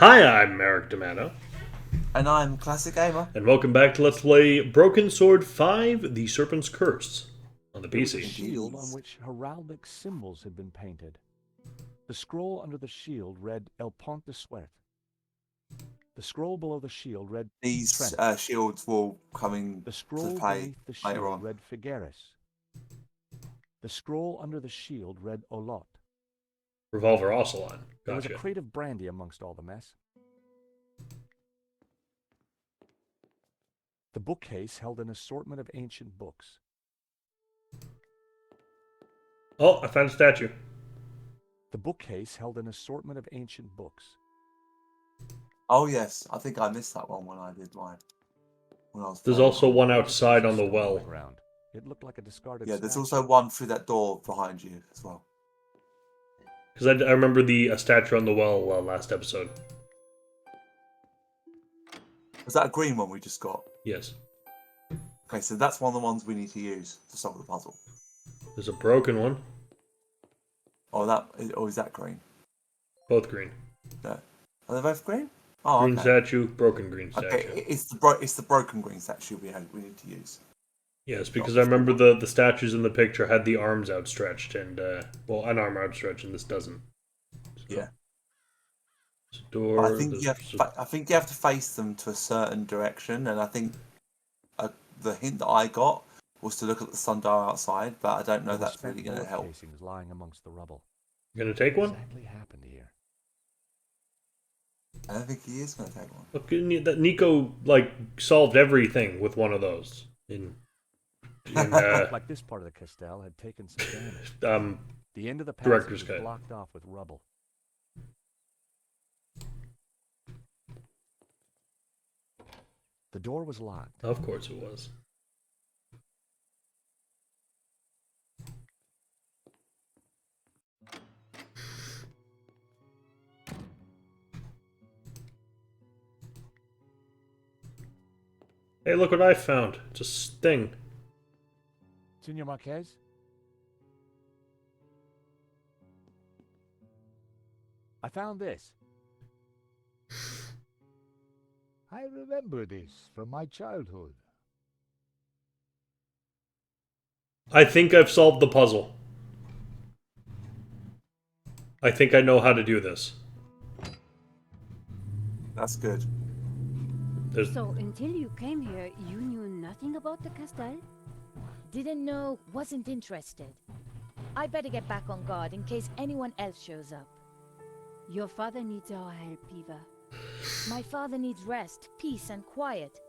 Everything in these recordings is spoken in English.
Hi, I'm Merrick D'Amato, And I'm Classic Gamer. and welcome back to Let's Play Broken Sword 5, The Serpent's Curse, on the There was a PC. shield on Indeed. which heraldic symbols had been painted. The scroll under the shield read El Pont de Suerte. The scroll below the shield read These Trent. shields will come The to scroll play beneath the later shield on. read Figueres. The scroll under the shield read Olot. Revolver Ocelot. There was a Gotcha. crate of brandy amongst all the mess. The bookcase held an assortment of ancient books. Oh, I found a statue. The bookcase held an assortment of ancient books. Oh yes, I think I missed that one when I did mine. When I was There's playing also mine. one There was a outside piece of on the stone well. ground. It looked like a discarded Yeah, there's statue. also one through that door behind you as well. Because I remember the statue on the well last episode. Was that a green one we just got? Yes. Okay, so that's one of the ones we need to use to solve the puzzle. There's a broken one. Or is that green? Both green. No. Are they both green? Oh, Green okay. statue, broken green statue. Okay, it's the broken green statue we need to use. Yes, because I remember the statues in the picture had the arms outstretched, and, well, an arm outstretched, and this doesn't. So, Yeah. there's a But door. I think you have to face them to a certain direction, and I think the hint that I got was to look at the sundial outside, but I don't know if There were that's really spent going to bullet help. casings lying amongst the rubble. You gonna take one? What exactly happened here? I don't think he is going to take one. Look, that Nico solved everything with one of those. In Like this part of the castell had taken some damage. um, The end of the Director's passage cut. was blocked off with rubble. The door was locked. of course it was. Hey, look what I found! It's a sting. Senor Marquez? I found this. I remember this from my childhood. I think I've solved the puzzle. I think I know how to do this. That's good. So, until you came here, you knew nothing about the castle? Didn't know, wasn't interested. I better get back on guard in case anyone else shows up. Your father needs our help, Eva. My father needs rest, peace, and quiet.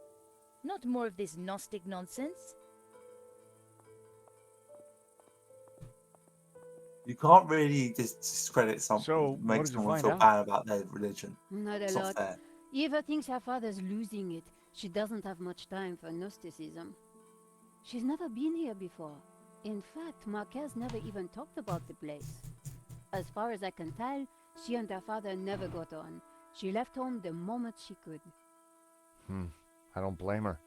Not more of this Gnostic nonsense. You can't really discredit something, So, make what did you someone find feel out? bad about their religion. Not a It's not lot. fair. Eva thinks her father's losing it. She doesn't have much time for Gnosticism. She's never been here before. In fact, Marquez never even talked about the place. As far as I can tell, she and her father never got on. She left home the moment she could. I don't blame her.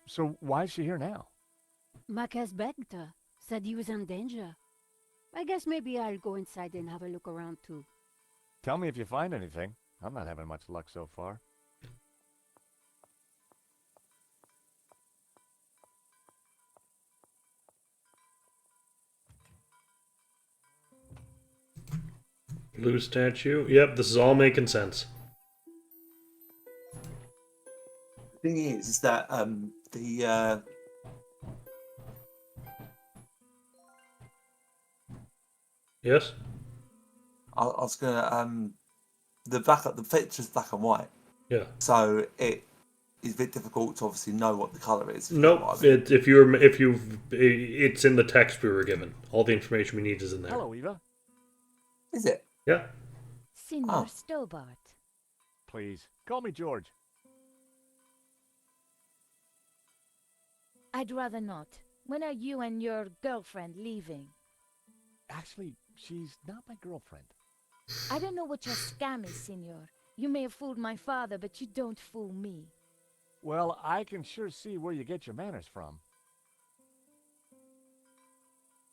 So why is she here now? Marquez begged her, said he was in danger. I guess maybe I'll go inside and have a look around too. Tell me if you find anything. I'm not having much luck so far. Blue statue. Yep, this is all making sense. The thing is that Yes? I was gonna the picture's black and white, Yeah. so it is a bit difficult to obviously know what the color is. if you Nope. know what I mean. It's in the text we were given. All the information we need is in there. Hello, Eva. Is it? Yeah. Senor Oh. Stobart. Please, call me George. I'd rather not. When are you and your girlfriend leaving? Actually, she's not my girlfriend. I don't know what your scam is, senor. You may have fooled my father, but you don't fool me. Well, I can sure see where you get your manners from.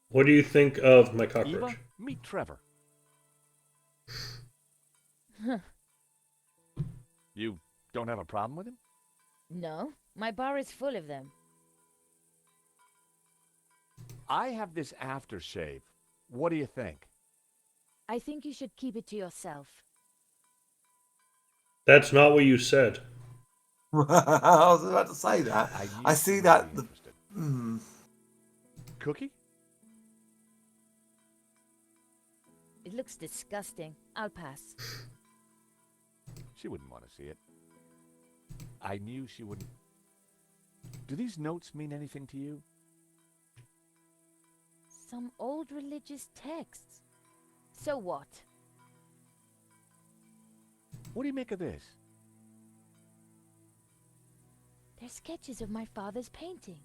What do you think of my cockroach? Eva, meet Trevor. You don't have a problem with him? No, my bar is full of them. I have this aftershave. What do you think? I think you should keep it to yourself. That's not what you said. I was about to say that. knew I you see would that. be interested. Cookie? It looks disgusting. I'll pass. She wouldn't want to see it. I knew she wouldn't. Do these notes mean anything to you? Some old religious texts. So what? What do you make of this? They're sketches of my father's painting.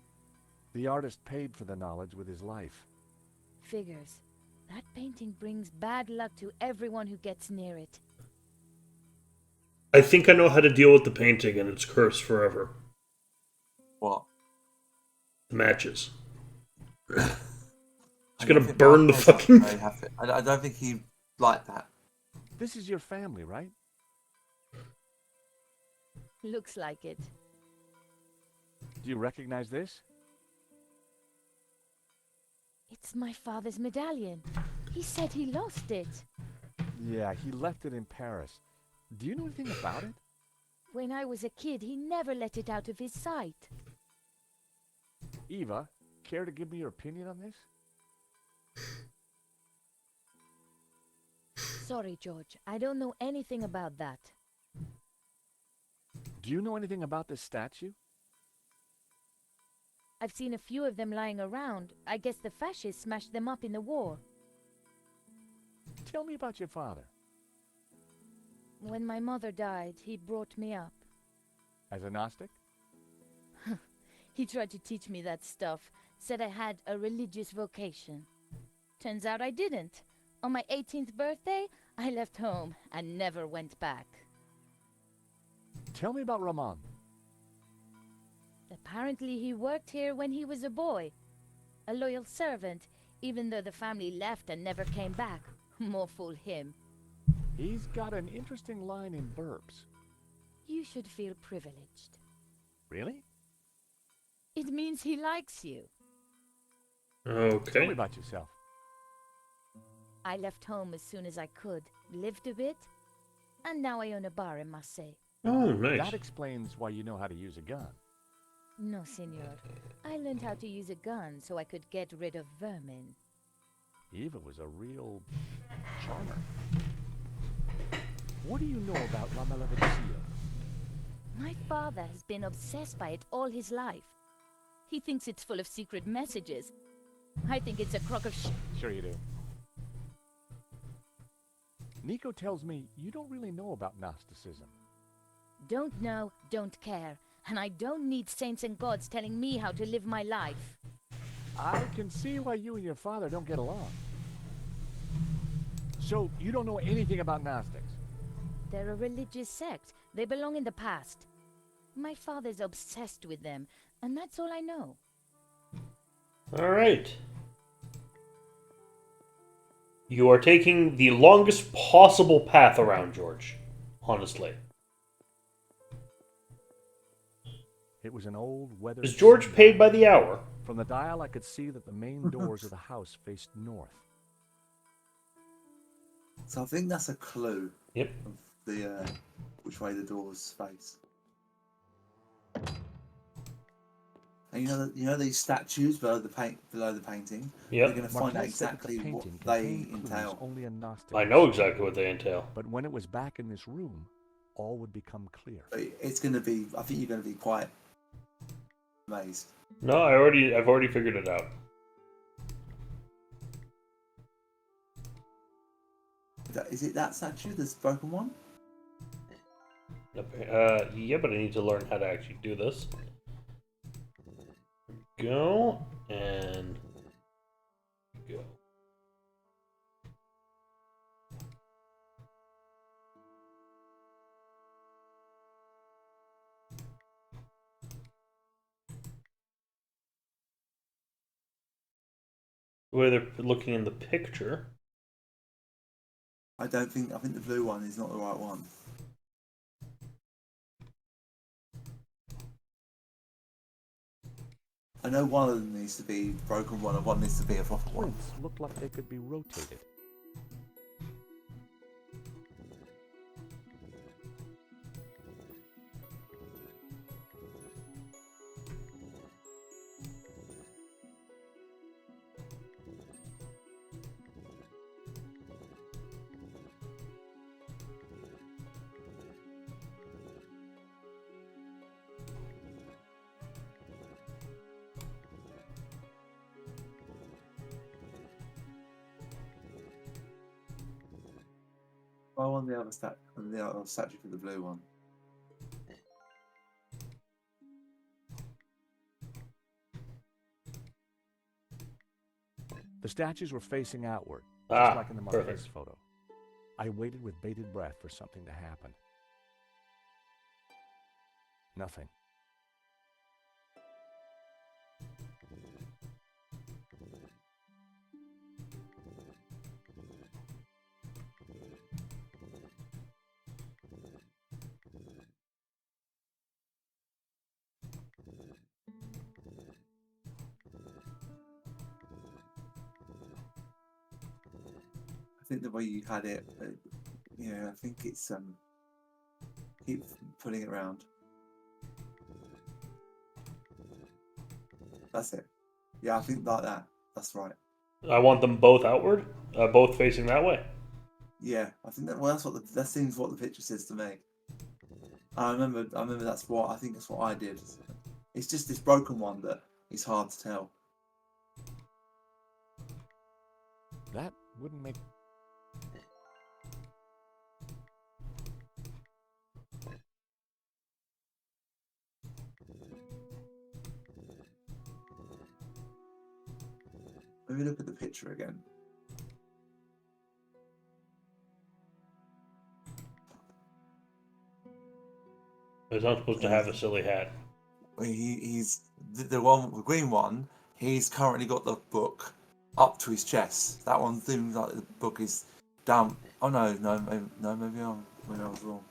The artist paid for the knowledge with his life. Figures. That painting brings bad luck to everyone who gets near it. I think I know how to deal with the painting, and it's cursed forever. What? The matches. It's I gonna don't think burn the Marquez is fucking. very happy. I don't think he liked that. This is your family, right? Looks like it. Do you recognize this? It's my father's medallion. He said he lost it. Yeah, he left it in Paris. Do you know anything about it? When I was a kid, he never let it out of his sight. Eva, care to give me your opinion on this? Sorry, George. I don't know anything about that. Do you know anything about this statue? I've seen a few of them lying around. I guess the fascists smashed them up in the war. Tell me about your father. When my mother died, he brought me up. As a Gnostic? He tried to teach me that stuff, said I had a religious vocation. Turns out I didn't. On my 18th birthday, I left home and never went back. Tell me about Ramon. Apparently he worked here when he was a boy. A loyal servant, even though the family left and never came back. More fool him. He's got an interesting line in burps. You should feel privileged. Really? It means he likes you. Tell me Okay. about yourself. I left home as soon as I could, lived a bit, and now I own a bar in Marseille. Oh, nice. That explains why you know how to use a gun. No, senor. I learned how to use a gun so I could get rid of vermin. Eva was a real charmer. What do you know about La Malediction? My father has been obsessed by it all his life. He thinks it's full of secret messages. I think it's a crock of Sure you do. Nico tells me you don't really know about Gnosticism. Don't know, don't care. And I don't need saints and gods telling me how to live my life. I can see why you and your father don't get along. So, you don't know anything about Gnostics? They're a religious sect. They belong in the past. My father's obsessed with them, and that's all I know. All right. You are taking the longest possible path around, George. Honestly. It was an old weather. Is George paid by the hour? From the dial, I could see that the main doors of the house faced north. So I think that's a clue Yep. of the which way the doors face. And you know these statues below the painting. Yep. You're going to find out Marquez said that the exactly what painting they contained clues entail. only a Gnostic I know could exactly what they entail. But when it was back in this room, all would become clear. But it's going to be. I think you're going to be quite amazed. No, I've already figured it out. Is it that statue, this broken one? Yeah, but I need to learn how to actually do this. Go and go. The way they're looking in the picture. I think the blue one is not the right one. I know one of them needs to be the broken one and one needs to be a proper one. Plinths looked like they could be rotated. I want the other statue for the blue one. The statues were facing outward, just Ah, like in the perfect. Marquez photo. I waited with bated breath for something to happen. Nothing. I think the way you had it, yeah, I think it's keep putting it around. That's it. Yeah, I think like that. That's right. I want them both outward, both facing that way. Yeah, I think that. Well, that seems what the picture says to me. I remember. That's what I think. That's what I did. It's just this broken one that is hard to tell. That wouldn't make... Let me look at the picture again. He's not supposed to have a silly hat. He's the one, the green one. He's currently got the book up to his chest. That one seems like the book is down. Oh maybe I was wrong.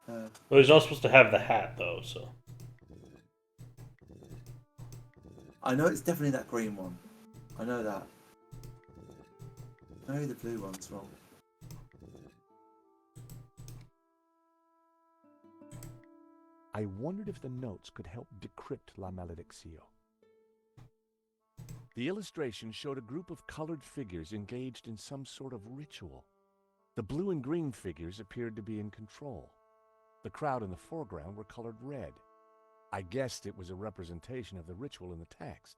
Well, he's not supposed to have the hat though, so. I know it's definitely that green one. I know that. Maybe the blue one's wrong. I wondered if the notes could help decrypt La Malediccio. The illustration showed a group of colored figures engaged in some sort of ritual. The blue and green figures appeared to be in control. The crowd in the foreground were colored red. I guessed it was a representation of the ritual in the text.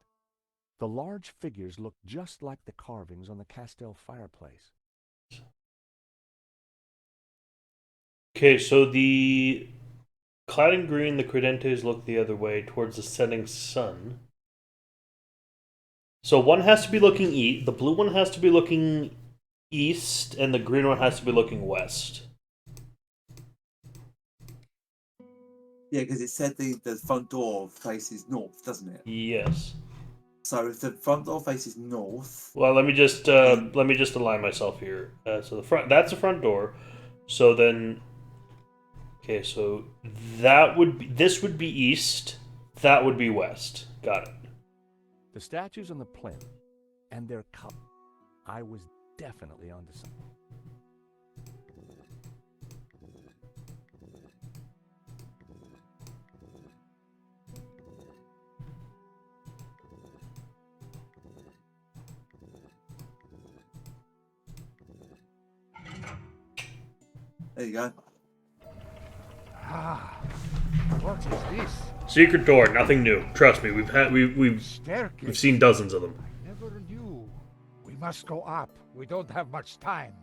The large figures looked just like the carvings on the Castel fireplace. Okay, so the clad in green, the credentes look the other way towards the setting sun. So one has to be looking east, the blue one has to be looking east, and the green one has to be looking west. Yeah, because it said the front door faces north, doesn't it? Yes. So if the front door faces north, Well, let me just align myself here. So that's the front door. So then, okay, so this would be east, that would be west. Got it. The statues on the plinth and their color. I was definitely onto something. there you go. Ah, what is this? Secret door, nothing new. Trust me, we've Staircase. seen dozens of them. I never knew. We must go up. We don't have much time.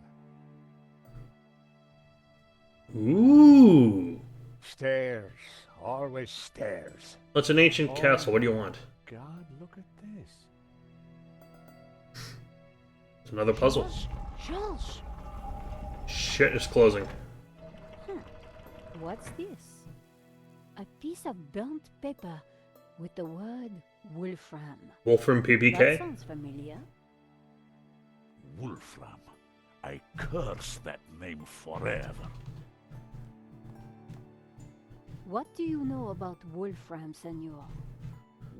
Ooh. Stairs. Always stairs. That's an ancient castle. What do you want? God, look at this. It's another puzzle. Jules! Shit is closing. What's this? A piece of burnt paper with the word Wolfram. Wolfram That PPK? sounds familiar. Wolfram. I curse that name forever. What do you know about Wolfram, senor?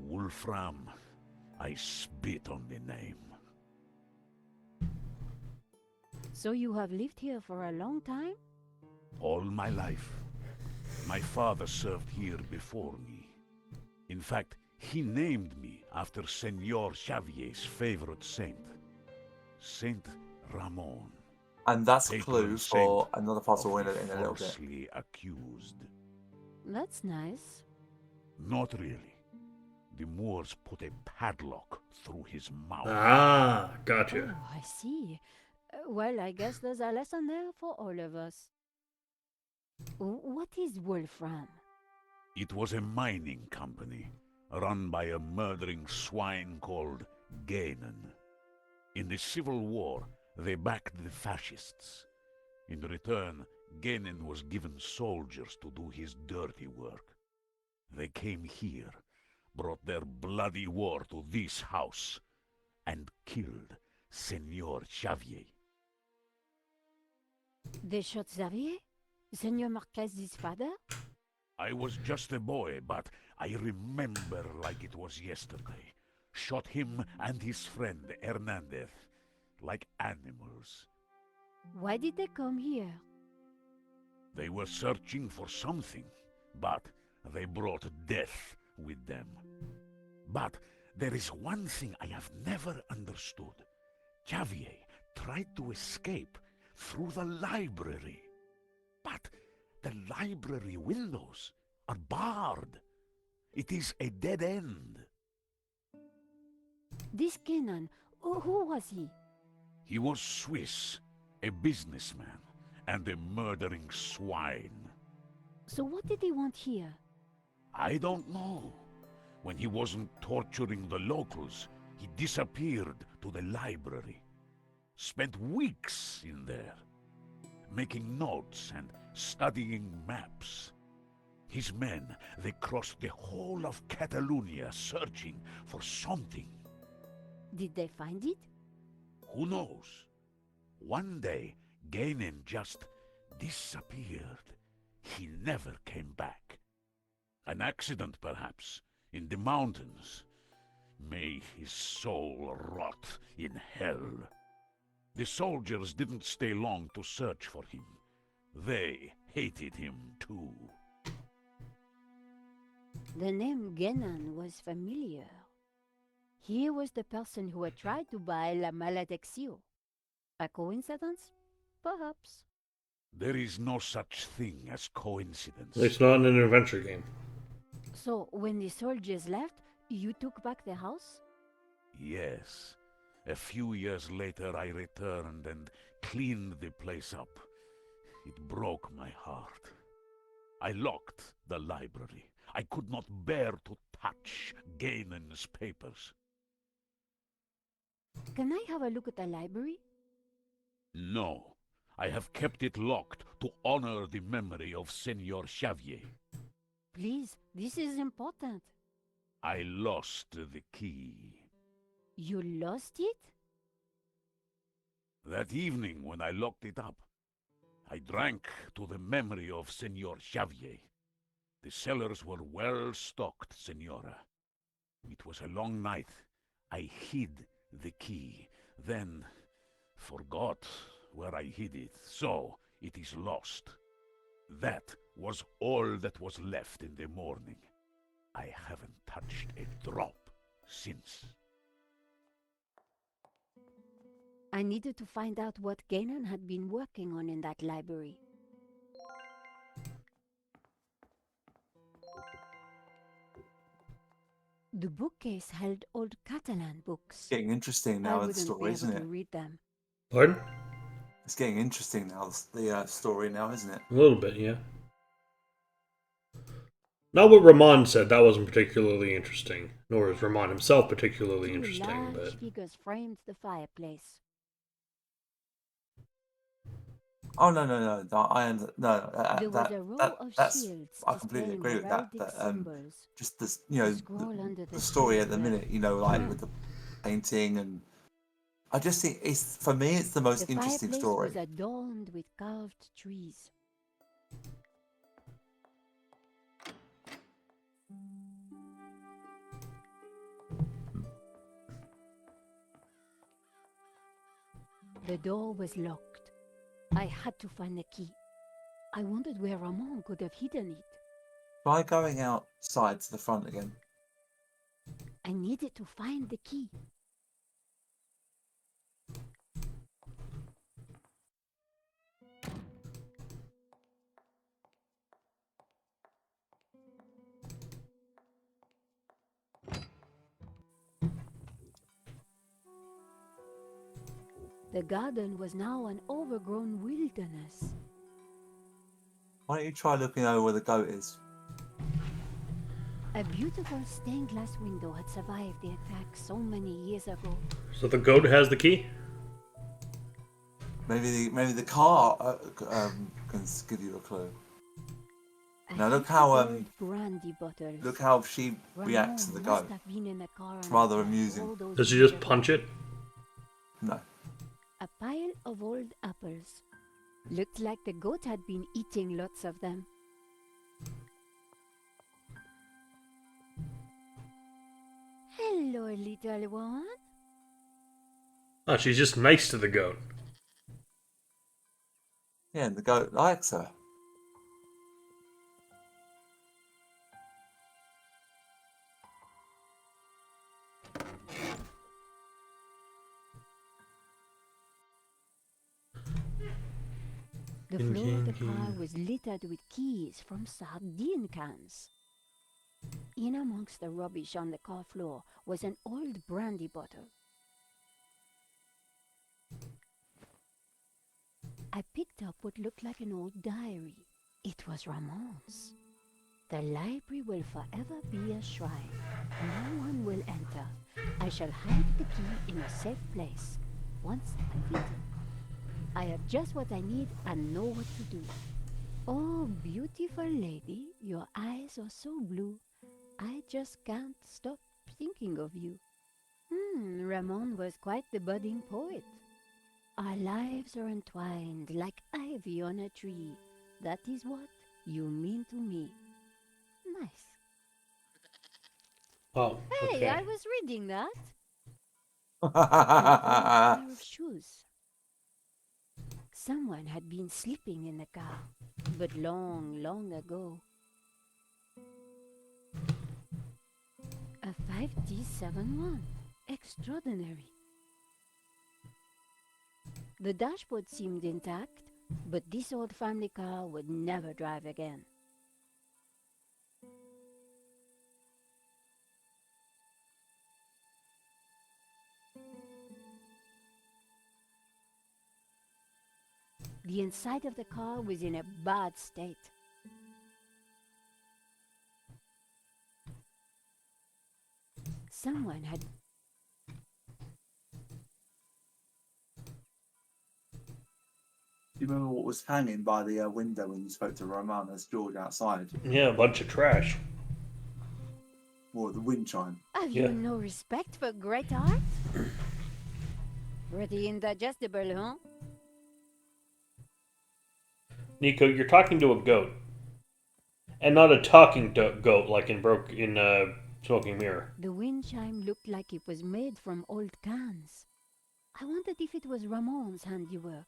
Wolfram. I spit on the name. So you have lived here for a long time? All my life. My father served here before me. In fact, he named me after Senor Xavier's favorite saint, Saint Ramon, And that's a patron clue saint for another puzzle of in the a little bit. falsely accused. That's nice. Not really. The Moors put a padlock through his mouth. Ah, gotcha. Oh, I see. Well, I guess there's a lesson there for all of us. What is Wolfram? It was a mining company, run by a murdering swine called Gainan. In the Civil War, they backed the fascists. In return, Gainan was given soldiers to do his dirty work. They came here, brought their bloody war to this house, and killed Senor Xavier. They shot Xavier? Senor Marquez's father? I was just a boy, but I remember like it was yesterday. Shot him and his friend Hernandez, like animals. Why did they come here? They were searching for something, but they brought death with them. But there is one thing I have never understood. Xavier tried to escape through the library. But the library windows are barred. It is a dead end. This Kenan, who was he? He was Swiss, a businessman, and a murdering swine. So what did he want here? I don't know. When he wasn't torturing the locals, he disappeared to the library. Spent weeks in there, making notes and studying maps. His men, they crossed the whole of Catalonia searching for something. Did they find it? Who knows? One day, Gainan just disappeared. He never came back. An accident, perhaps, in the mountains. May his soul rot in hell. The soldiers didn't stay long to search for him. They hated him too. The name Genan was familiar. He was the person who had tried to buy La Maledicción. A coincidence? Perhaps. There is no such thing as coincidence. It's not an adventure game. So, when the soldiers left, you took back the house? Yes. A few years later I returned and cleaned the place up. It broke my heart. I locked the library. I could not bear to touch Gainan's papers. Can I have a look at the library? No. I have kept it locked to honor the memory of Senor Xavier. Please, this is important. I lost the key. You lost it? That evening when I locked it up, I drank to the memory of Senor Xavier. The cellars were well stocked, Senora. It was a long night. I hid the key, then forgot where I hid it, so it is lost. That was all that was left in the morning. I haven't touched a drop since. I needed to find out what Genan had been working on in that library. The bookcase held old Catalan books. Getting interesting I now, the wouldn't story, be isn't able it? to read them. Pardon? It's getting interesting now, the story now, isn't it? A little bit, yeah. Not what Ramon said. That wasn't particularly interesting. Nor is Ramon himself particularly Two interesting, large but... figures framed the fireplace. Oh no! There was a row of That's shields I completely displaying agree with that. heraldic But symbols. just this, Scroll under the the story at the shield minute, read, like with the painting, and I just think it's, for me, it's the most The interesting fireplace story. was adorned with carved trees. The door was locked. I had to find the key. I wondered where Ramon could have hidden it. Try going outside to the front again. I needed to find the key. The garden was now an overgrown wilderness. Why don't you try looking over where the goat is? A beautiful stained glass window had survived the attack so many years ago. So the goat has the key? Maybe the car can give you a clue. Now look how brandy bottles. look how she reacts to the Ramon must goat. have been in the car It's on rather attack amusing. all those Does she years just ago. punch it? No. A pile of old apples. Looked like the goat had been eating lots of them. Hello, little one. Oh, she's just nice to the goat. Yeah, and the goat likes her. The floor of the car was littered with keys from sardine cans. In amongst the rubbish on the car floor was an old brandy bottle. I picked up what looked like an old diary. It was Ramon's. The library will forever be a shrine. No one will enter. I shall hide the key in a safe place. Once I've eaten, I have just what I need and know what to do. Oh, beautiful lady, your eyes are so blue. I just can't stop thinking of you. Ramon was quite the budding poet. Our lives are entwined like ivy on a tree. That is what you mean to me. Nice. Oh, Hey, okay. I was reading that. An old pair of shoes. Someone had been sleeping in the car, but long, long ago. A 5D71. Extraordinary. The dashboard seemed intact, but this old family car would never drive again. The inside of the car was in a bad state. Someone had... Do you remember what was hanging by the window when you spoke to Roman as George outside? Yeah, a bunch of trash. Or the wind chime? Have Yeah. you no respect for great art? Pretty indigestible, huh? Nico, you're talking to a goat. And not a talking goat like in Smoking Mirror. The wind chime looked like it was made from old cans. I wondered if it was Ramon's handiwork.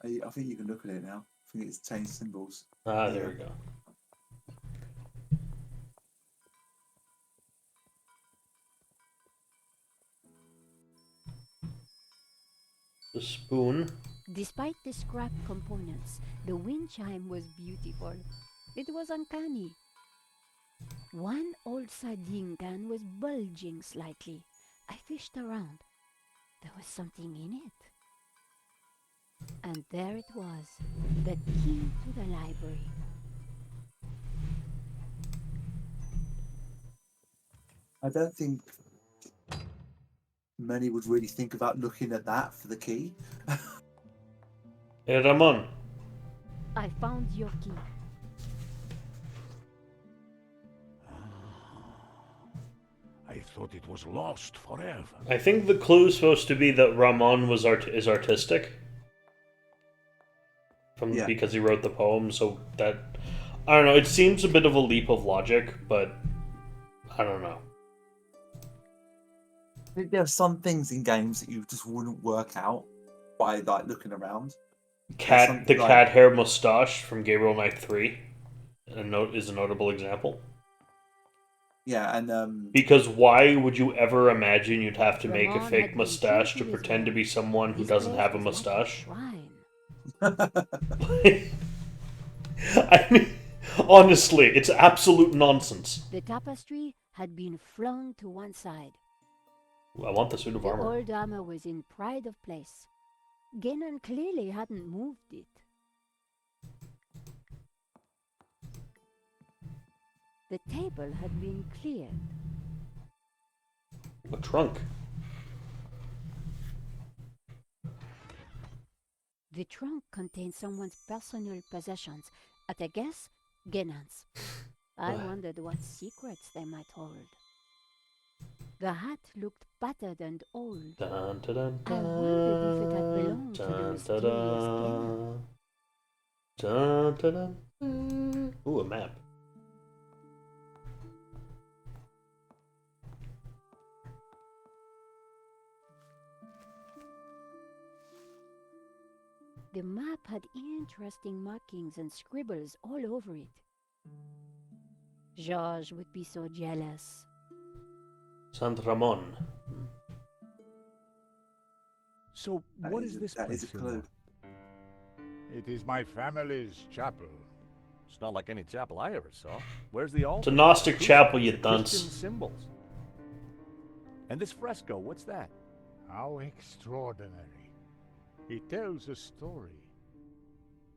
I think you can look at it now. I think it's changed symbols. Ah, there we go. The spoon. Despite the scrap components, the wind chime was beautiful. It was uncanny. One old sardine can was bulging slightly. I fished around. There was something in it. And there it was, the key to the library. I don't think many would really think about looking at that for the key. Hey, Ramon. I found your key. I thought it was lost forever. I think the clue is supposed to be that Ramon was is artistic. Yeah. Because he wrote the poem, so that... I don't know, it seems a bit of a leap of logic, but... I don't know. think there are some things in games that you just wouldn't work out by like looking around. The something like- cat hair mustache from Gabriel Knight 3 is a notable example. Yeah, and Because why would you ever imagine you'd have to make a Ramon had fake been mustache true to to his pretend to word. be someone who This doesn't place have a was like mustache? shrine. I mean, honestly, it's absolute nonsense. The tapestry had been flung to one side. I want the suit of The armor. old armor was in pride of place. Genon clearly hadn't moved it. The table had been cleared. A trunk. The trunk contained someone's personal possessions. At a guess, Genon's. I wondered what secrets they might hold. The hat looked battered and old. Dun, dun, dun, I wondered if it had belonged to the dun, mysterious Genon. dun, dun, dun, dun. Ooh, a map. The map had interesting markings and scribbles all over it. Georges would be so jealous. Sant Ramon. So, what is this that place? is a clue. It is my family's chapel. It's not like any chapel I ever saw. Where's the altar? It's a Gnostic Who's- chapel, you Christian dunce. symbols. And this fresco, what's that? How extraordinary. It tells a story.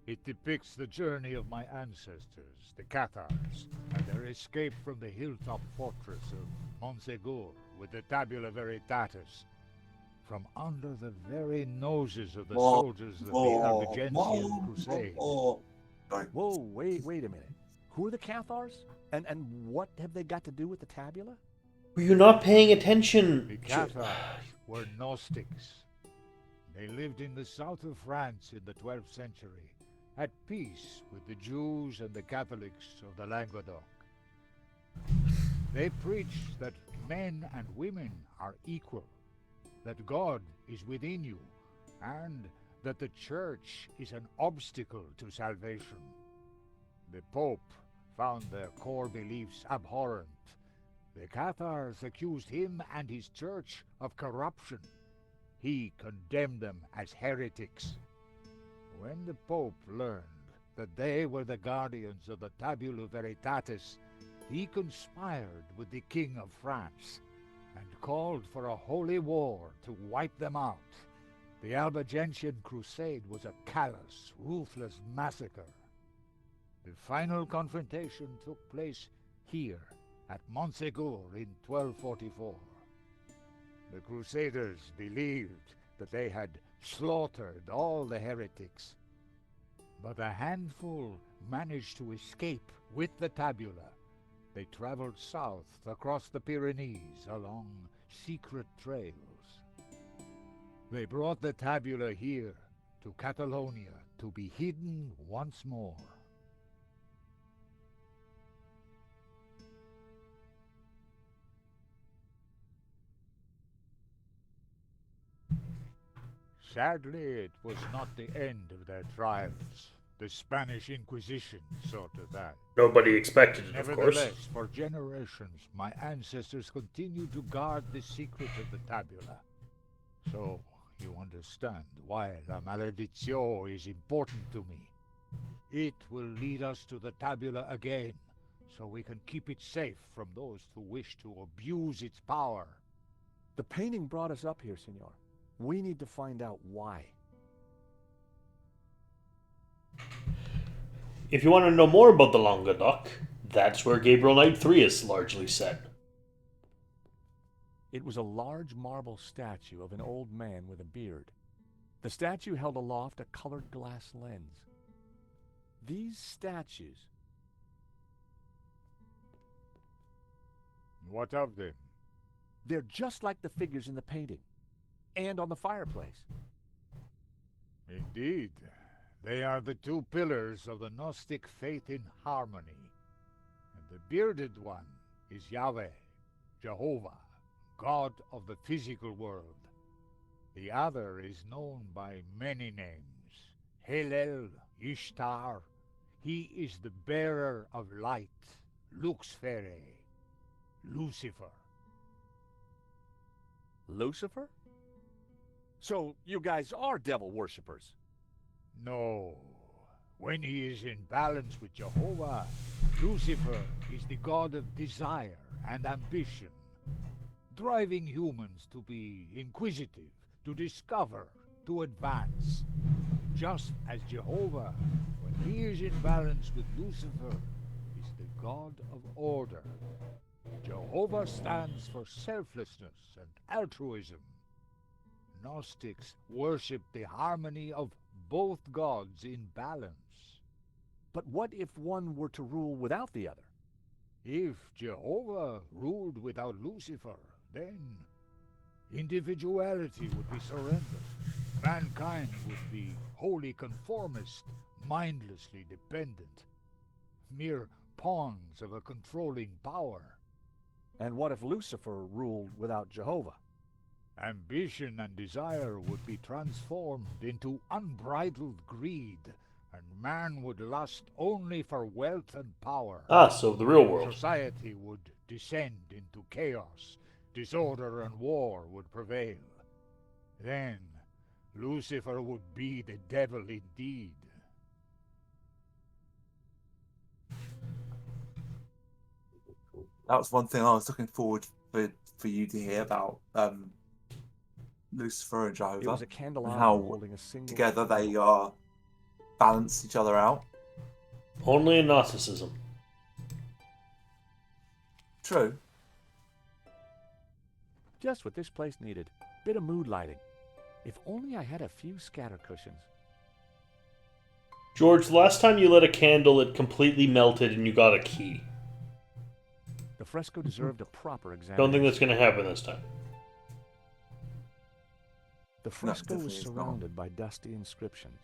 It depicts the journey of my ancestors, the Cathars, and their escape from the hilltop fortress of Montsegur with the Tabula Veritatis, from under the very noses of the soldiers of the Albigensian Crusade. Sorry. Whoa, wait a minute. Who are the Cathars? And what have they got to do with the tabula? Were you not paying attention? The Cathars were Gnostics. They lived in the south of France in the 12th century, at peace with the Jews and the Catholics of the Languedoc. They preach that men and women are equal, that God is within you, and that the Church is an obstacle to salvation. The Pope found their core beliefs abhorrent. The Cathars accused him and his Church of corruption. He condemned them as heretics. When the Pope learned that they were the guardians of the Tabula Veritatis, he conspired with the King of France and called for a holy war to wipe them out. The Albigensian Crusade was a callous, ruthless massacre. The final confrontation took place here at Montsegur in 1244. The Crusaders believed that they had slaughtered all the heretics, but a handful managed to escape with the tabula. They traveled south across the Pyrenees along secret trails. They brought the tabula here to Catalonia to be hidden once more. Sadly, it was not the end of their trials. The Spanish Inquisition saw to that. Nobody expected it, of course. Nevertheless, for generations, my ancestors continued to guard the secret of the tabula. So, you understand why La Maledizio is important to me. It will lead us to the tabula again, so we can keep it safe from those who wish to abuse its power. The painting brought us up here, senor. We need to find out why. If you want to know more about the Languedoc, that's where Gabriel Knight 3 is largely set. It was a large marble statue of an old man with a beard. The statue held aloft a colored glass lens. These statues... What of them? They're just like the figures in the painting. And on the fireplace. Indeed. They are the two pillars of the Gnostic faith in harmony. And the bearded one is Yahweh, Jehovah, god of the physical world. The other is known by many names. Helel, Ishtar. He is the bearer of light. Luxfere, Lucifer. Lucifer? So you guys are devil worshippers? No. When he is in balance with Jehovah, Lucifer is the god of desire and ambition, driving humans to be inquisitive, to discover, to advance. Just as Jehovah, when he is in balance with Lucifer, is the god of order. Jehovah stands for selflessness and altruism. Gnostics worship the harmony of both gods in balance. But what if one were to rule without the other? If Jehovah ruled without Lucifer, then individuality would be surrendered. Mankind would be wholly conformist, mindlessly dependent, mere pawns of a controlling power. And what if Lucifer ruled without Jehovah? Ambition and desire would be transformed into unbridled greed, and man would lust only for wealth and power. Ah, so the real world. Society would descend into chaos. Disorder and war would prevail. Then, Lucifer would be the devil indeed. That was one thing I was looking forward for you to hear about Lucifer and Jehovah. It was a and candelabra how holding a single together they candle. balance each other out. Only in Gnosticism. True. Just what this place needed. Bit of mood lighting. If only I had a few scatter cushions. George, the last time you lit a candle, it completely melted and you got a key. The fresco deserved a proper examination. Don't think that's going to happen this time. The fresco was definitely is not. surrounded by dusty inscriptions.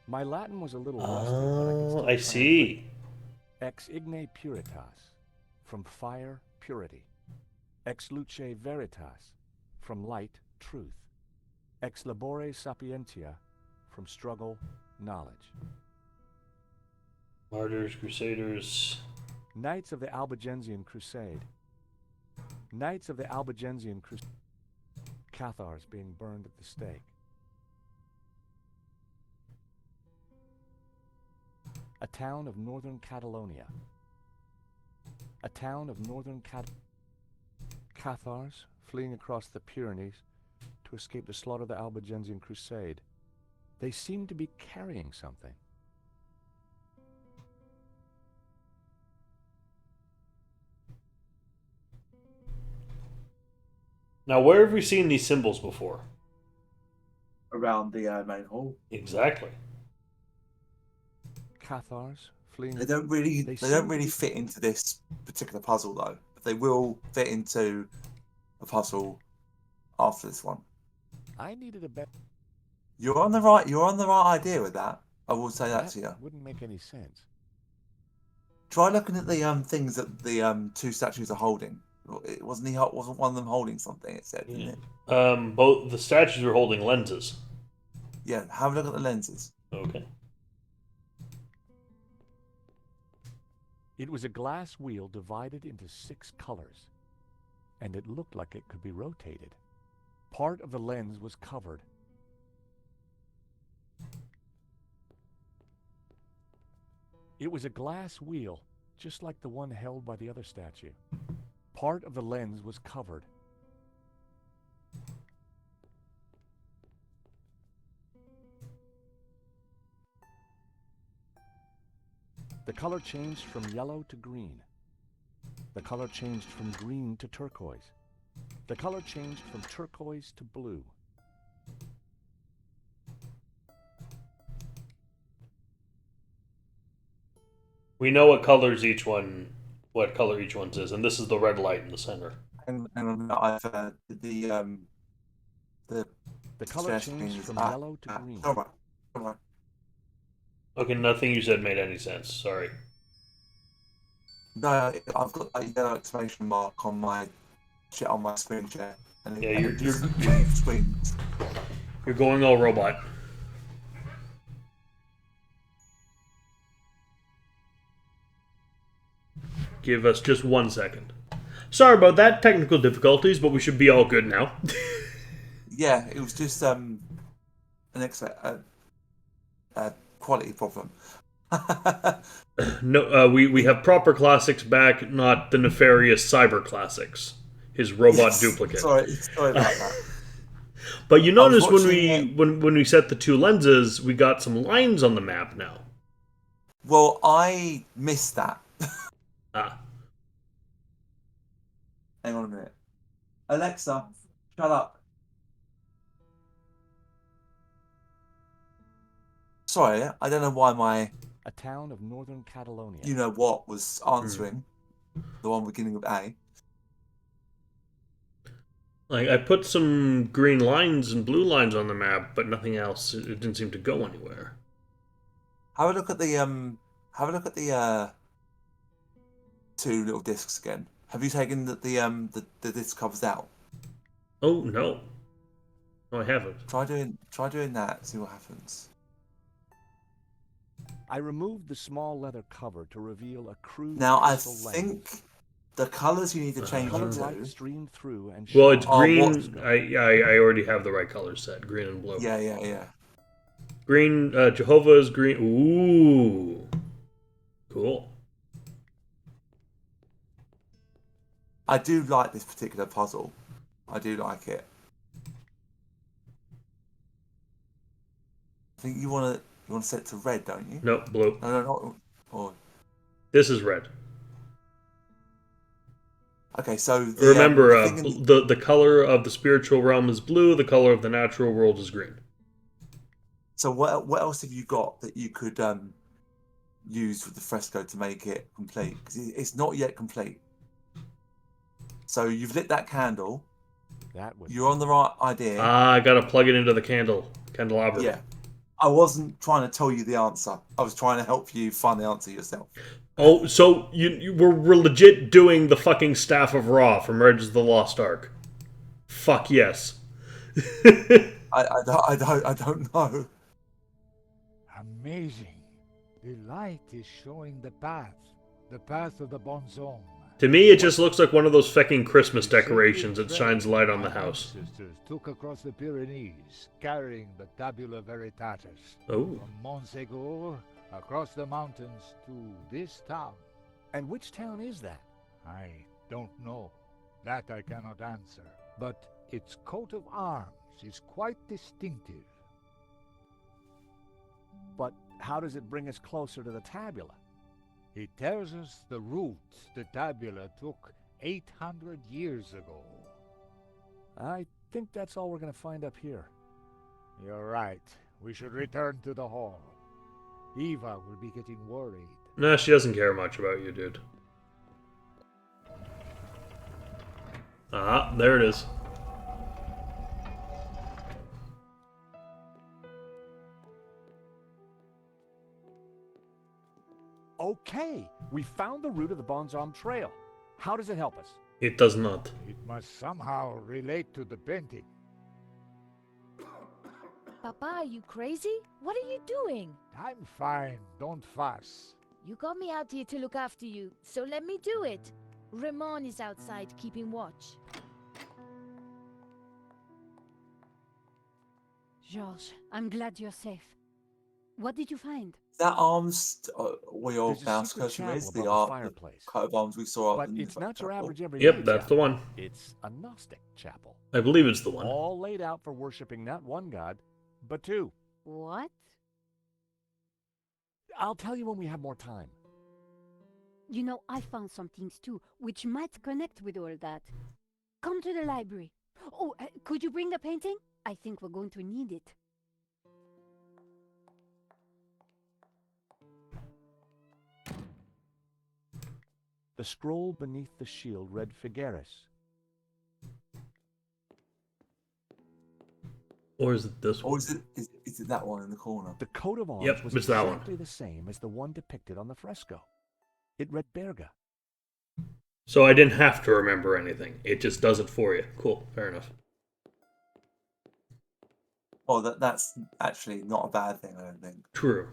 My Latin was a little rusty, but I could still Oh, I translate. see. Ex igne puritas, from fire, purity. Ex luce veritas, from light, truth. Ex labore sapientia, from struggle, knowledge. Martyrs, Crusaders. Knights of the Albigensian Crusade. Knights of the Albigensian Crusade. Cathars being burned at the stake. A town of northern Catalonia. A town of northern Cathars fleeing across the Pyrenees to escape the slaughter of the Albigensian Crusade. They seem to be carrying something. Now, where have we seen these symbols before? Around the main hall. Exactly. Cathars fleeing. They don't really They they don't seem really to be- fit into this particular puzzle though. But they will fit into a puzzle after this one. I needed a better. You're on the right idea with that. I will say that to you. Wouldn't make any sense. Try looking at the things that the two statues are holding. It wasn't one of them holding something, it said, didn't Yeah. it? Both the statues are holding lenses. Yeah, have a look at the lenses. Okay. It was a glass wheel divided into 6 colors, and it looked like it could be rotated. Part of the lens was covered. It was a glass wheel, just like the one held by the other statue. Part of the lens was covered. The color changed from yellow to green. The color changed from green to turquoise. The color changed from turquoise to blue. We know what color each one's is, and this is the red light in the center. And I've the The color changed from yellow to green. Come on. Okay, nothing you said made any sense. Sorry. No, I've got that yellow exclamation mark on my shit on my screen share. And Yeah, and you're- it just screens. You're going all robot. Give us just 1 second. Sorry about that, technical difficulties, but we should be all good now. Yeah, it was just a quality problem. No, we have proper classics back, not the nefarious cyber classics. His robot Yes, duplicate. Sorry about that. But you notice when watching when we set the two lenses, we got some lines on the map now. Well, I missed that. Ah, Hang on a minute. Alexa, shut up. Sorry, I don't know why my A town of northern Catalonia. you know what was answering. The one beginning with A. like I put some green lines and blue lines on the map, but nothing else. It didn't seem to go anywhere. Have a look at the two little discs again. Have you taken the disc covers out? Oh no, no, I haven't. Try doing that. See what happens. I removed the small leather cover to reveal a crude Now I crystal think lens. the colours you need to change Colored them light to. streamed through and Well, shone it's on the green. telescope. I already have the right color set: green and blue. Yeah. Green. Jehovah is green. Ooh, cool. I do like this particular puzzle. I do like it. I think you want to set it to red, don't you? No, blue. No, not. Or This is red. okay, so Remember, the thing in the color of the spiritual realm is blue. The color of the natural world is green. so what else have you got that you could use with the fresco to make it complete? Because it's not yet complete. So you've lit that candle. That would You're on the right idea. I gotta plug it into the candelabra. Yeah. I wasn't trying to tell you the answer. I was trying to help you find the answer yourself. Oh, so we're legit doing the fucking Staff of Ra from Raiders of the Lost Ark. Fuck yes. I don't know. Amazing. The light is showing the path of the Bonzong. To me, it just looks like one of those fucking Christmas The decorations that sacred shines thread light on the our house. ancestors took across the Pyrenees, carrying the Tabula Veritatis Oh. from Montségur across the mountains to this town. And which town is that? I don't know. That I cannot answer. But its coat of arms is quite distinctive. But how does it bring us closer to the tabula? It tells us the route the Tabula took 800 years ago. I think that's all we're going to find up here. You're right. We should return to the hall. Eva will be getting worried. Nah, she doesn't care much about you, dude. Ah, there it is. Okay, we found the route of the Bonzom Trail. How does it help us? It does not. It must somehow relate to the painting. Papa, are you crazy? What are you doing? I'm fine. Don't fuss. You got me out here to look after you, so let me do it. Ramon is outside keeping watch. Georges, I'm glad you're safe. What did you find? That arms where your There's a mouse secret cursor is, chapel the above the art, the fireplace. coat of arms we saw. But in the it's not your chapel. average everyday Yep, that's the chapel. one. It's a Gnostic chapel. I believe it's the one. All laid out for worshipping not one god, but two. What? I'll tell you when we have more time. You know, I found some things too, which might connect with all that. Come to the library. Oh, could you bring the painting? I think we're going to need it. The scroll beneath the shield read Figueres. Or is it this Or one? is it that one in the corner? The coat of arms Yep, was it's that one. exactly the same as the one depicted on the fresco. It read Berga. So I didn't have to remember anything. It just does it for you. Cool. Fair enough. Oh, that's actually not a bad thing, I don't think. True.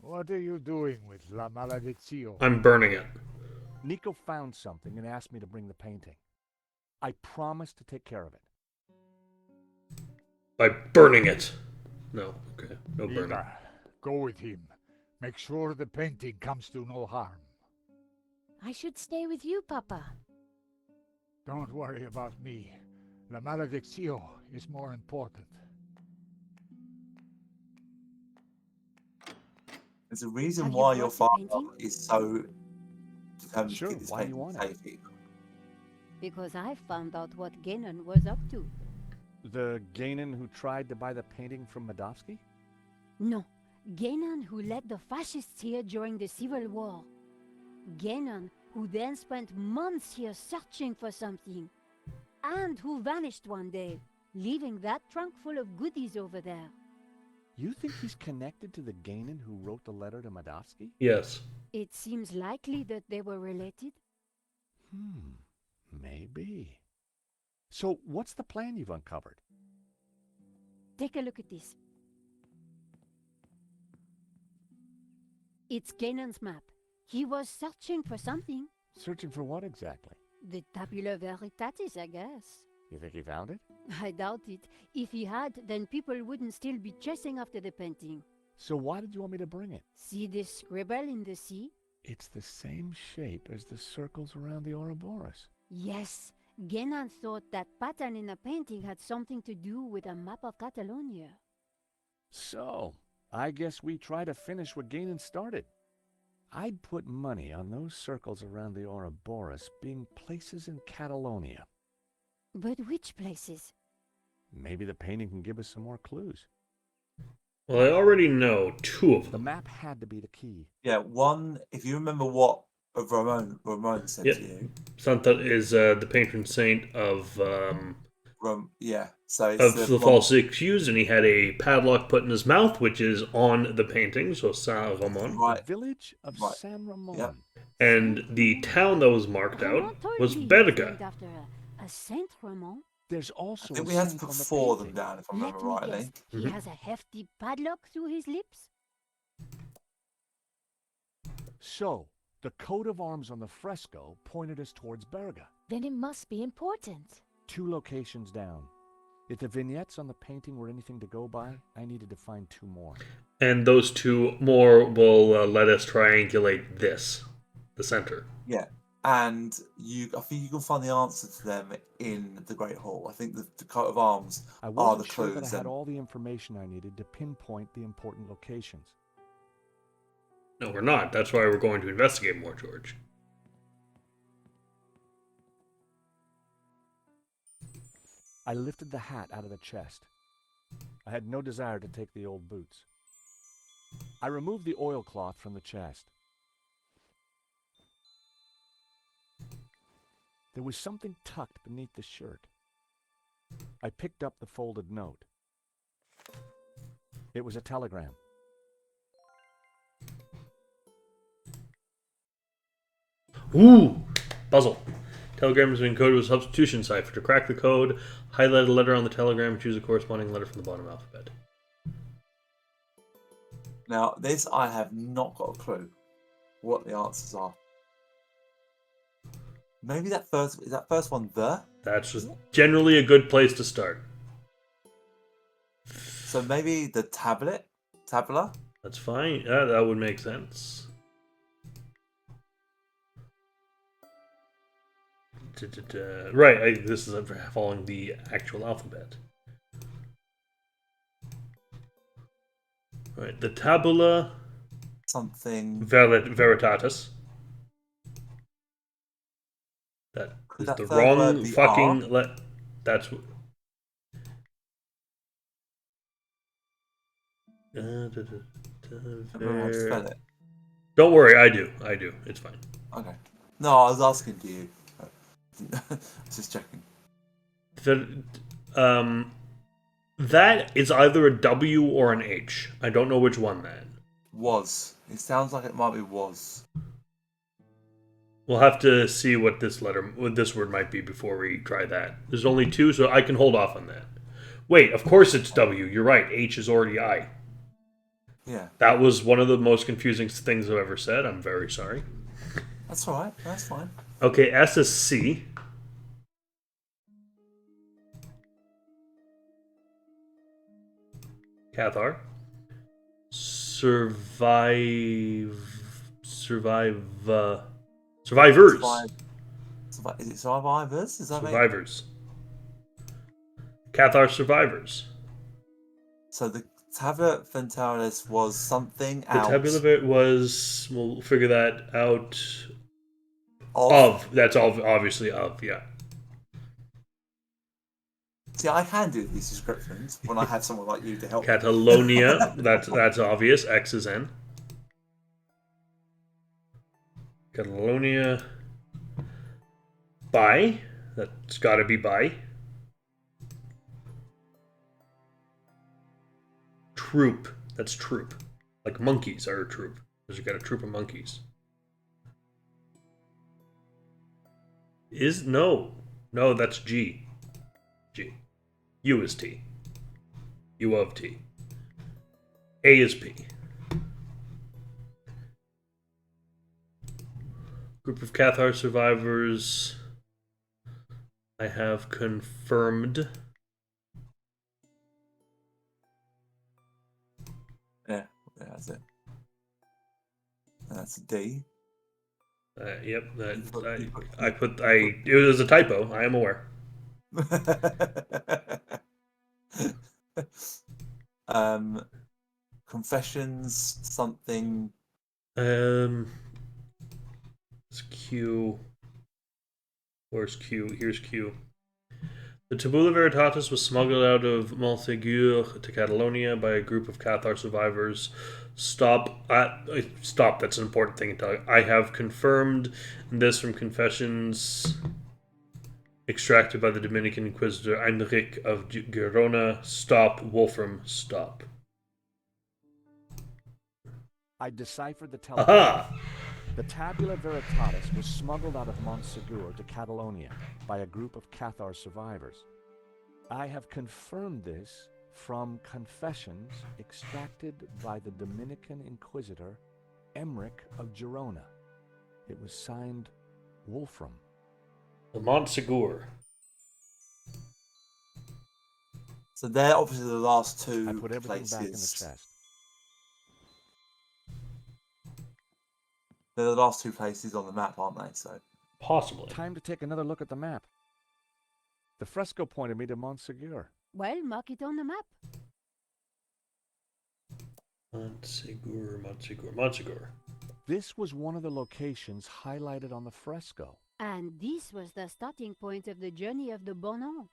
What are you doing with La Maledicción? I'm burning it. Nico found something and asked me to bring the painting. I promised to take care of it. By burning it. No. Okay. No burning. Ida, go with him. Make sure the painting comes to no harm. I should stay with you, Papa. Don't worry about me. La Maledicción is more important. There's a reason Have you why brought your the father painting? is so determined Sure, to get this why do you painting want it? safe. Because I found out what Genon was up to. The Ganon who tried to buy the painting from Medovsky? No, Genon who led the fascists here during the Civil War. Genon who then spent months here searching for something. And who vanished one day, leaving that trunk full of goodies over there. You think he's connected to the Ganon who wrote the letter to Medovsky? Yes. It seems likely that they were related. Maybe. So what's the plan you've uncovered? Take a look at this. It's Ganon's map. He was searching for something. Searching for what exactly? The Tabula Veritatis, I guess. You think he found it? I doubt it. If he had, then people wouldn't still be chasing after the painting. So why did you want me to bring it? See this scribble in the sea? It's the same shape as the circles around the Ouroboros. Yes. Genon thought that pattern in the painting had something to do with a map of Catalonia. So, I guess we try to finish what Ganon started. I'd put money on those circles around the Ouroboros being places in Catalonia. But which places? Maybe the painting can give us some more clues. Well, I already know 2 of The them. map had to be the key. Yeah, one, if you remember what Ramon said Yeah. to you. Santa is the patron saint of Yeah, so it's the false accused, and he had a padlock put in his mouth, which is on the painting, so Saint Ramon. Right. The village of Right. San Ramon. Yep. And the town that was marked out Ramon told was me he Berga. named after a Saint Ramon. There's I also think a we had to saint put on the 4 of them painting. down, if I Let remember me rightly. guess. He Mhm. has a hefty padlock through his lips. So, the coat of arms on the fresco pointed us towards Berga. Then it must be important. 2 locations down. If the vignettes on the painting were anything to go by, I needed to find 2 more. And those 2 more will let us triangulate this, the center. Yeah, and I think you can find the answer to them in the Great Hall. I think the coat of arms I are wasn't the sure clues. that I had and- all the information I needed to pinpoint the important locations. No, we're not. That's why we're going to investigate more, George. I lifted the hat out of the chest. I had no desire to take the old boots. I removed the oilcloth from the chest. There was something tucked beneath the shirt. I picked up the folded note. It was a telegram. Ooh! Puzzle. Telegram has been coded with a substitution cipher. To crack the code, highlight a letter on the telegram and choose a corresponding letter from the bottom alphabet. Now, this I have not got a clue what the answers are. Maybe that first one the? That's just generally a good place to start. So maybe the tabula? That's fine. Yeah, that would make sense. Right, this is following the actual alphabet. Right, the tabula Something. veritatis. That Could is that the third word wrong be fucking. That's. I don't know how to spell it. Don't worry, I do. It's fine. Okay. No, I was asking to you. I was just checking. That is either a W or an H. I don't know which one then. Was. It sounds like it might be was. We'll have to see what this word might be before we try that. There's only two, so I can hold off on that. Wait, of course it's W. You're right. H is already I. Yeah. That was one of the most confusing things I've ever said. I'm very sorry. That's all right. That's fine. Okay, S is C. Cathar. Survivors. Is it survivors? Is that right? Survivors. Cathar survivors. So the Tabula Fentalis was something The out tabula was. We'll figure that out. of. That's obviously of. Yeah. See, I can do these descriptions when I have someone like you to help. Catalonia. that's obvious. X is N. Catalonia. By. That's got to be by. Troop. That's troop. Like monkeys are a troop. Because you got a troop of monkeys. No, that's G. G. U is T. U of T. A is P. Group of Cathar survivors. I have confirmed. Yeah, that's it. And that's a D. Yep. It was a typo. I am aware. Confessions, something. It's Q. Where's Q? Here's Q. The Tabula Veritatis was smuggled out of Montségur to Catalonia by a group of Cathar survivors. Stop. That's an important thing to tell you. I have confirmed this from confessions extracted by the Dominican Inquisitor Heinrich of Girona. Stop, Wolfram, stop. I deciphered the telegram. Aha! The Tabula Veritatis was smuggled out of Montségur to Catalonia by a group of Cathar survivors. I have confirmed this from confessions extracted by the Dominican Inquisitor Emmerich of Girona. It was signed Wolfram. The Montségur. So they're obviously the last two I put everything places. back in the chest. They're the last two places on the map, aren't they? So Possibly. Time to take another look at the map. The fresco pointed me to Montségur. Well, mark it on the map. Montségur. This was one of the locations highlighted on the fresco. And this was the starting point of the journey of the Bonan,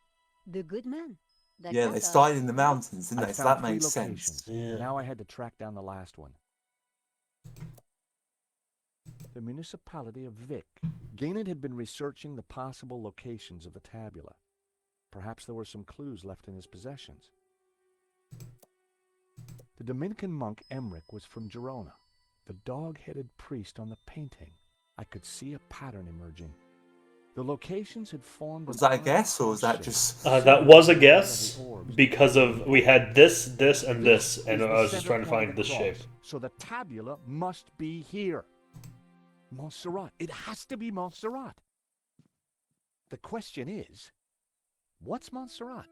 the good man. The yeah, they Cathar. started in the mountains, didn't I they? So found that three makes locations. sense. Yeah. Now I had to track down the last one. The municipality of Vic. Gaynor had been researching the possible locations of the tabula. Perhaps there were some clues left in his possessions. The Dominican monk Emmerich was from Girona. The dog-headed priest on the painting. I could see a pattern emerging. The locations had formed... Was that a guess, or was that just... That was a guess, because of... We had this, and this, and I was just trying to find this shape. So the tabula must be here. Montserrat. It has to be Montserrat. The question is, what's Montserrat?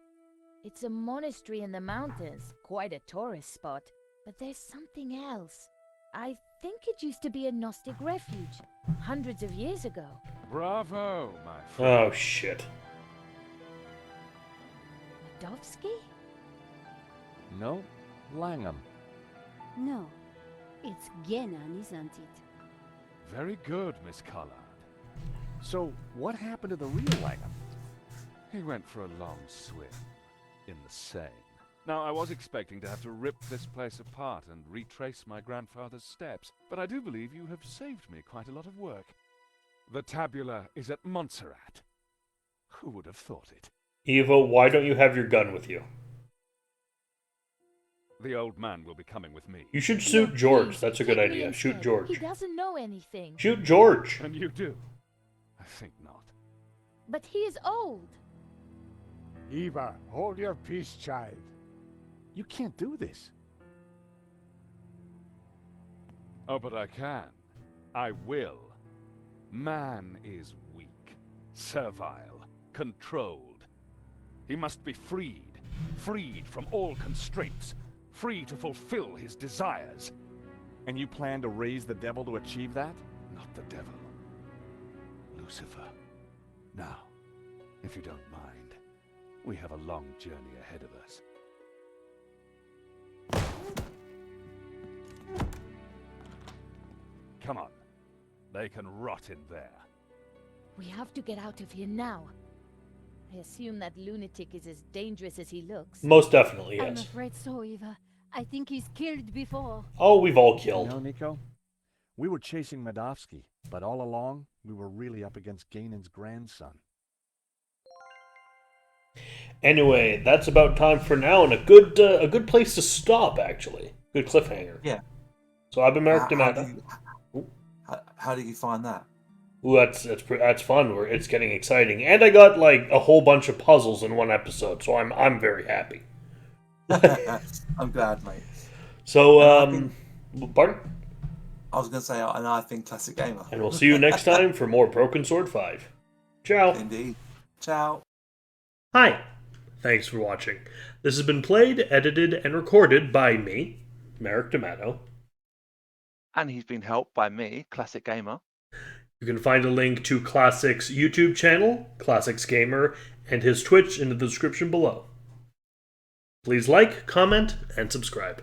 It's a monastery in the mountains, quite a tourist spot. But there's something else. I think it used to be a Gnostic refuge, hundreds of years ago. Bravo, my friend. Oh, shit. Medovsky? No, Langham. No, it's Genan, isn't it? Very good, Miss Collard. So, what happened to the real Langham? He went for a long swim in the Seine. Now, I was expecting to have to rip this place apart and retrace my grandfather's steps, but I do believe you have saved me quite a lot of work. The tabula is at Montserrat. Who would have thought it? Evo, why don't you have your gun with you? The old man will be coming with me. You should shoot George. Please, That's a good take me idea. Shoot instead. George. He doesn't know anything. Shoot George. And you do. think not. But he is old. Eva, hold your peace, child. You can't do this. Oh, but I can. I will. Man is weak, servile, controlled. He must be freed. Freed from all constraints. Free to fulfill his desires. And you plan to raise the devil to achieve that? Not the devil. Lucifer. Now, if you don't mind, we have a long journey ahead of us. Come on. They can rot in there. We have to get out of here now. I assume that lunatic is as dangerous as he looks. Most definitely, I'm yes. afraid so, Eva. I think he's killed before. Oh, we've all You killed. know, Nico, we were chasing Medovsky, but all along, we were really up against Ganon's grandson. Anyway, that's about time for now, and a good place to stop, actually. Good cliffhanger. Yeah. So I've been Merrick How D'Amato. how do you find that? Ooh, that's fun. It's getting exciting, and I got like a whole bunch of puzzles in one episode, so I'm very happy. I'm glad, mate. So, pardon? I was going to say, and I think classic gamer. And we'll see you next time for more Broken Sword 5. Ciao. Indeed. Ciao. Hi. Thanks for watching. This has been played, edited, and recorded by me, Merrick D'Amato. And he's been helped by me, Classic Gamer. You can find a link to Classic's YouTube channel, Classics Gamer, and his Twitch in the description below. Please like, comment, and subscribe.